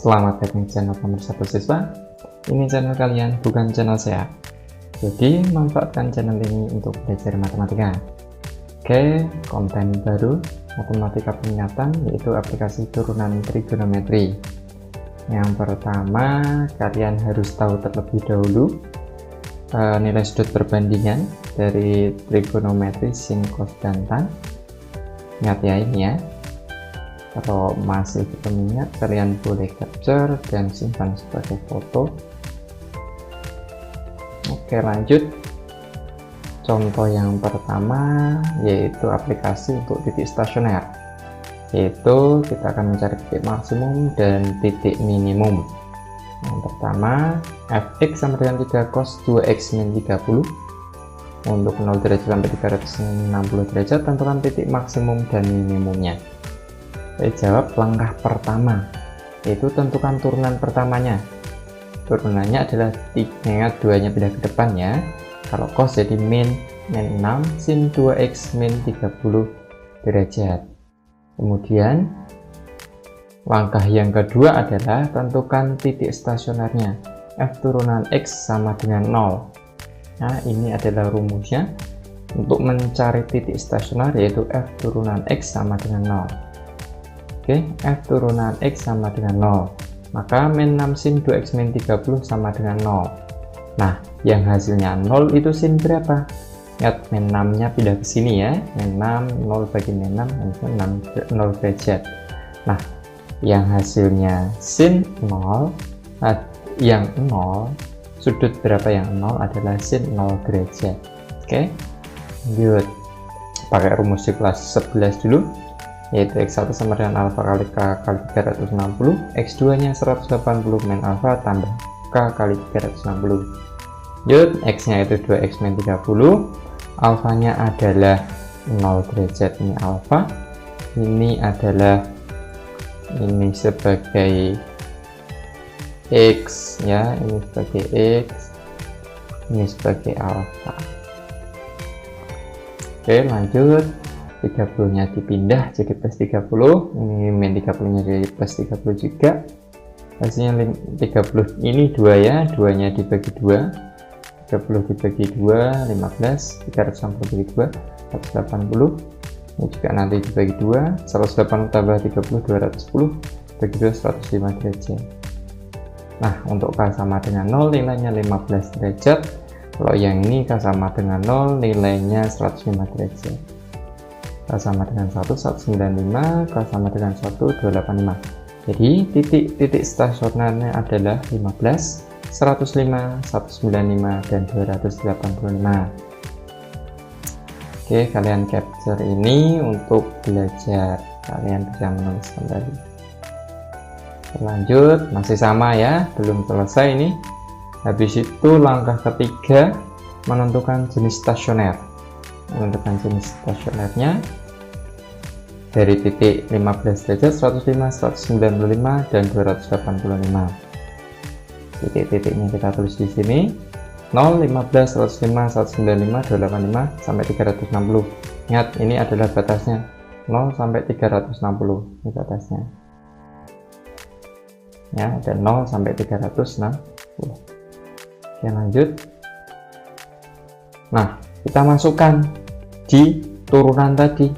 Selamat datang di channel Pemersatu Siswa. Ini channel kalian, bukan channel saya. Jadi manfaatkan channel ini untuk belajar matematika. Oke, konten baru matematika peminatan yaitu aplikasi turunan trigonometri. Yang pertama, kalian harus tahu terlebih dahulu nilai sudut perbandingan dari trigonometri sin, cos, dan tan. Ingat ya ini ya. Kalau masih belum ingat, kalian boleh capture dan simpan sebagai foto. Oke, lanjut. Contoh yang pertama yaitu aplikasi untuk titik stasioner, yaitu kita akan mencari titik maksimum dan titik minimum. Yang pertama, fx sama dengan 3 cos 2x min 30. Untuk 0 derajat sampai 360 derajat, tentukan titik maksimum dan minimumnya. Saya jawab langkah pertama, yaitu tentukan turunan pertamanya. Turunannya adalah 3, 2 nya pindah ke depan ya. Kalau cos jadi min 6 sin 2x min 30 derajat. Kemudian langkah yang kedua adalah tentukan titik stasionernya. F turunan x sama dengan 0. Nah, ini adalah rumusnya untuk mencari titik stasioner, yaitu F turunan x sama dengan 0. Oke, F turunan x sama dengan 0. Maka min 6 sin 2x min 30 sama dengan 0. Nah, yang hasilnya 0 itu sin berapa? Lihat, min 6 nya pindah ke sini ya. Min 6, 0 bagi min 6, itu 0 derajat. Nah, yang hasilnya sin 0, yang 0, sudut berapa yang 0 adalah sin 0 derajat. Oke, lanjut. Pakai rumus di kelas 11 dulu, yaitu x1 sama dengan alfa kali k kali 360, x2 nya 180 min alfa tambah k kali 360. Lanjut, x nya itu 2x min 30, alfa nya adalah 0 derajat, ini alfa, ini adalah ini sebagai x ya, ini sebagai x, ini sebagai alfa. Oke, lanjut. 30 nya dipindah jadi plus 30, ini min 30 nya jadi plus 30 juga. Hasilnya 30 ini 2 ya, 2 nya dibagi 2, 30 dibagi 2, 15, 360 dibagi 2, 180. Ini juga nanti dibagi 2, 180 tambah 30, 210, bagi 2, 105 derajat. Nah, untuk K sama dengan 0 nilainya 15 derajat. Kalau yang ini K sama dengan 0 nilainya 105 derajat. K sama dengan 1, 195, K sama dengan 1, 285. Jadi titik-titik stasionernya adalah 15, 105, 195, dan 285. Oke, kalian capture ini untuk belajar. Kalian bisa menulis kembali. Lanjut, masih sama ya, belum selesai ini. Habis itu langkah ketiga, menentukan jenis stasioner. Menentukan jenis stasionernya dari titik 15 derajat, 105, 195, dan 285. Titik-titiknya kita tulis di sini. 0, 15, 105, 195, 285, sampai 360. Ingat, ini adalah batasnya. 0 sampai 360, ini batasnya. Ya, dan 0 sampai 360. Oke, lanjut. Nah, kita masukkan di turunan tadi.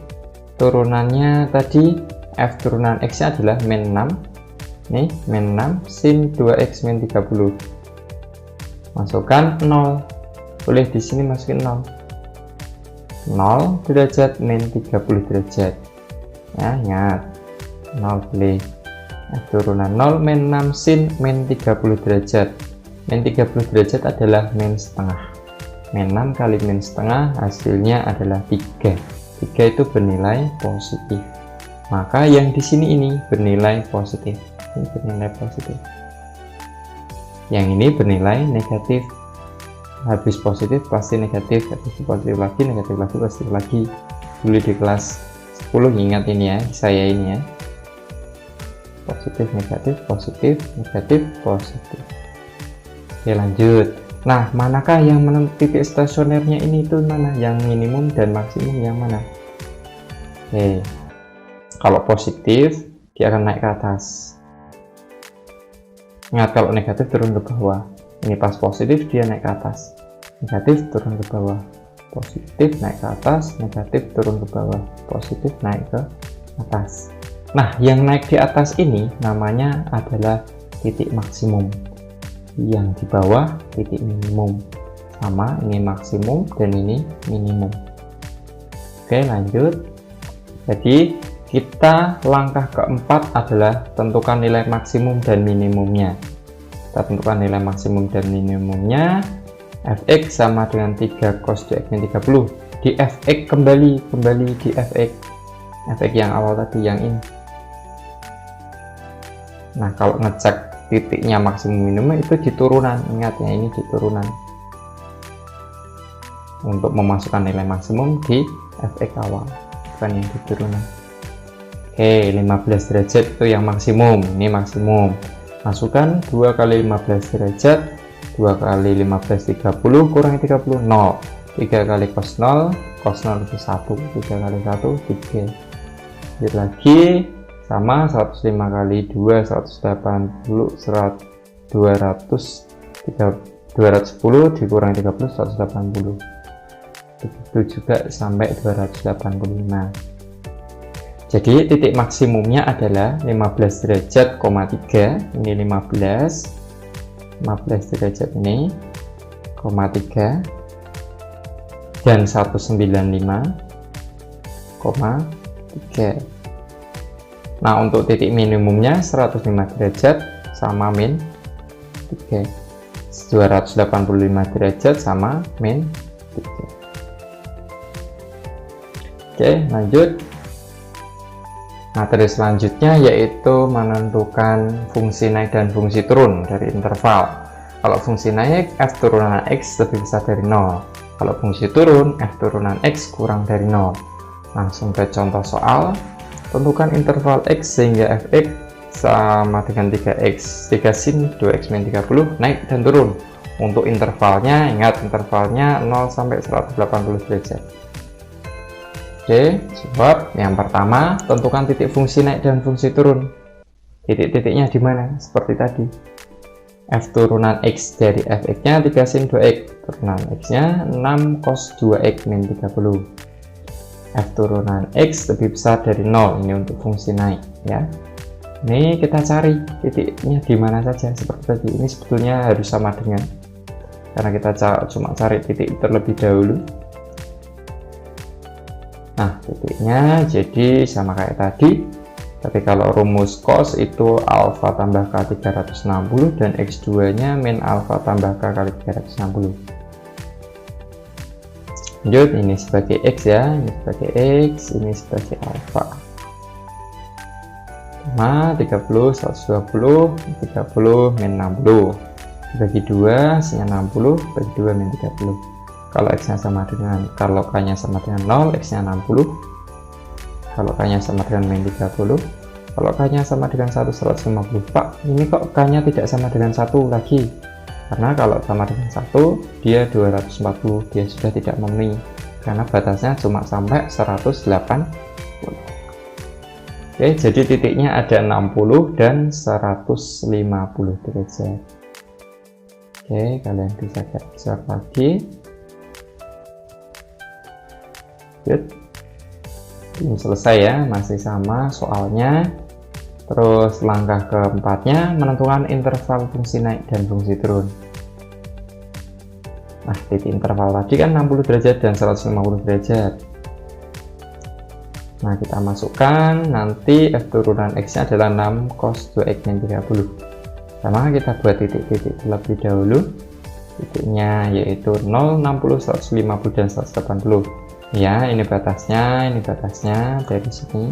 Turunannya tadi F turunan x nya adalah min 6. Nih, min 6 sin 2x min 30. Masukkan 0. Boleh di sini masukin 0. 0 derajat min 30 derajat. Ya, ingat. 0 boleh. F turunan 0 min 6 sin min 30 derajat. Min 30 derajat adalah min setengah. Min 6 kali min setengah hasilnya adalah 3. 3 itu bernilai positif. Maka yang di sini ini bernilai positif. Ini bernilai positif. Yang ini bernilai negatif. Habis positif pasti negatif, habis positif lagi, negatif lagi, positif lagi. Dulu di kelas 10 ingat ini ya, saya ini ya. Positif, negatif, positif, negatif, positif. Oke, lanjut. Nah, manakah yang titik stasionernya ini itu mana? Yang minimum dan maksimum yang mana? Oke, kalau positif dia akan naik ke atas. Ingat, kalau negatif turun ke bawah. Ini pas positif dia naik ke atas, negatif turun ke bawah, positif naik ke atas, negatif turun ke bawah, positif naik ke atas. Nah, yang naik di atas ini namanya adalah titik maksimum, yang di bawah titik minimum. Sama, ini maksimum dan ini minimum. Oke, lanjut. Jadi kita langkah keempat adalah tentukan nilai maksimum dan minimumnya. Kita tentukan nilai maksimum dan minimumnya. Fx sama dengan 3 cos 2x min 30. Di Fx kembali di Fx yang awal tadi, yang ini. Nah, kalau ngecek titiknya maksimum minimum itu di turunan. Ingat ya, ini di turunan. Untuk memasukkan nilai maksimum di Fx awal, bukan yang di turunan. Oke, 15 derajat itu yang maksimum. Ini maksimum. Masukkan 2 kali 15 derajat, 2 kali 15 30 kurang 30 0. 3 kali cos 0 itu 1. 3 kali 1 3. Lanjut lagi, sama 105 kali 2 180 210 dikurang 30 180. Begitu juga sampai 285. Jadi titik maksimumnya adalah 15 derajat, 3, ini 15 derajat ini, 3, dan 195,3. Nah, untuk titik minimumnya 105 derajat sama min 3, 285 derajat sama min 3. Oke, lanjut. Materi selanjutnya yaitu menentukan fungsi naik dan fungsi turun dari interval. Kalau fungsi naik, f turunan x lebih besar dari 0. Kalau fungsi turun, f turunan x kurang dari 0. Langsung ke contoh soal. Tentukan interval x sehingga fx sama dengan 3x. 3 sin 2x min 30 naik dan turun. Untuk intervalnya, ingat intervalnya 0 sampai 180 derajat. Oke, sebab yang pertama, tentukan titik fungsi naik dan fungsi turun. Titik-titiknya di mana? Seperti tadi. F turunan x dari fx-nya 3 sin 2x. Turunan x-nya 6 cos 2x min 30. F turunan x lebih besar dari 0. Ini untuk fungsi naik, ya. Ini kita cari titiknya di mana saja seperti tadi. Ini sebetulnya harus sama dengan, karena kita cuma cari titik terlebih dahulu. Nah, titiknya jadi sama kayak tadi, tapi kalau rumus cos itu alfa tambah k 360 dan x2 nya min alfa tambah k kali 360. Lanjut, ini sebagai x ya, ini sebagai x, ini sebagai alfa. Sama 30, 120, 30 min 60. Bagi 2, hasilnya 60, bagi 2 min 30. Kalau x-nya sama dengan, kalau k-nya sama dengan 0, x-nya 60. Kalau k-nya sama dengan min 30. Kalau k-nya sama dengan 150. Pak, ini kok k-nya tidak sama dengan 1 lagi? Karena kalau sama dengan 1, dia 240, dia sudah tidak memenuhi. Karena batasnya cuma sampai 180. Oke, jadi titiknya ada 60 dan 150 derajat. Oke, kalian bisa capture lagi. Ini selesai ya, masih sama soalnya. Terus langkah keempatnya menentukan interval fungsi naik dan fungsi turun. Nah, titik interval tadi kan 60 derajat dan 150 derajat. Nah, kita masukkan nanti f turunan x nya adalah 6 cos 2x min 30. Sama, kita buat titik-titik terlebih dahulu. Titiknya yaitu 0, 60, 150 dan 180. Ya, ini batasnya dari sini.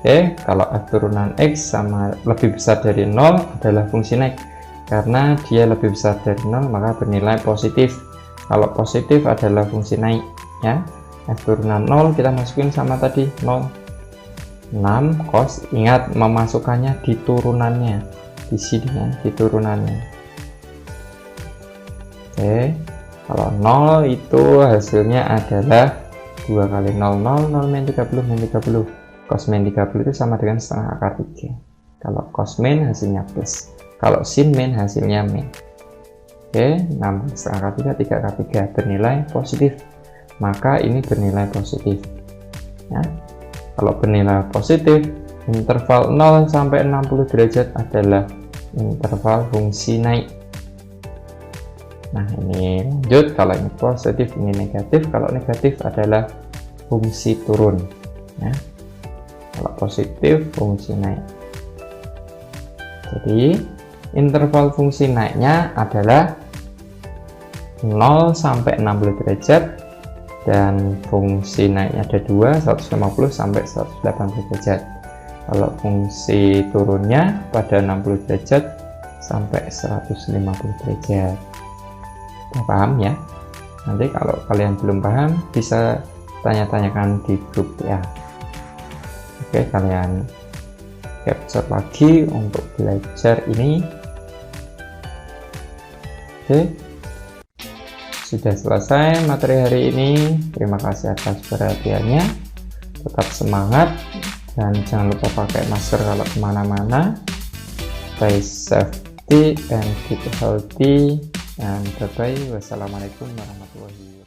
Oke, kalau f turunan x sama lebih besar dari 0 adalah fungsi naik. Karena dia lebih besar dari 0 maka bernilai positif. Kalau positif adalah fungsi naik, ya. F turunan 0 kita masukin sama tadi 0. 6 cos, ingat memasukkannya di turunannya. Di sini ya, di turunannya. Oke. Kalau 0 itu hasilnya adalah 2 kali 0, 0, 0 min 30 min 30. cos min 30 itu sama dengan setengah akar 3. Kalau cos min hasilnya plus, kalau sin min hasilnya min. Oke, 6 setengah akar 3, 3 akar 3 bernilai positif, maka ini bernilai positif ya. Kalau bernilai positif, interval 0 sampai 60 derajat adalah interval fungsi naik. Nah, ini lanjut, kalau ini positif, ini negatif. Kalau negatif adalah fungsi turun ya. Kalau positif, fungsi naik. Jadi interval fungsi naiknya adalah 0 sampai 60 derajat, dan fungsi naiknya ada 2, 150 sampai 180 derajat. Kalau fungsi turunnya pada 60 derajat sampai 150 derajat. Udah paham ya? Nanti kalau kalian belum paham bisa tanya-tanyakan di grup ya. Oke, kalian capture lagi untuk belajar ini. Oke, sudah selesai materi hari ini. Terima kasih atas perhatiannya, tetap semangat dan jangan lupa pakai masker kalau kemana-mana. Stay safety and keep healthy, and bye bye. Wassalamualaikum warahmatullahi wabarakatuh.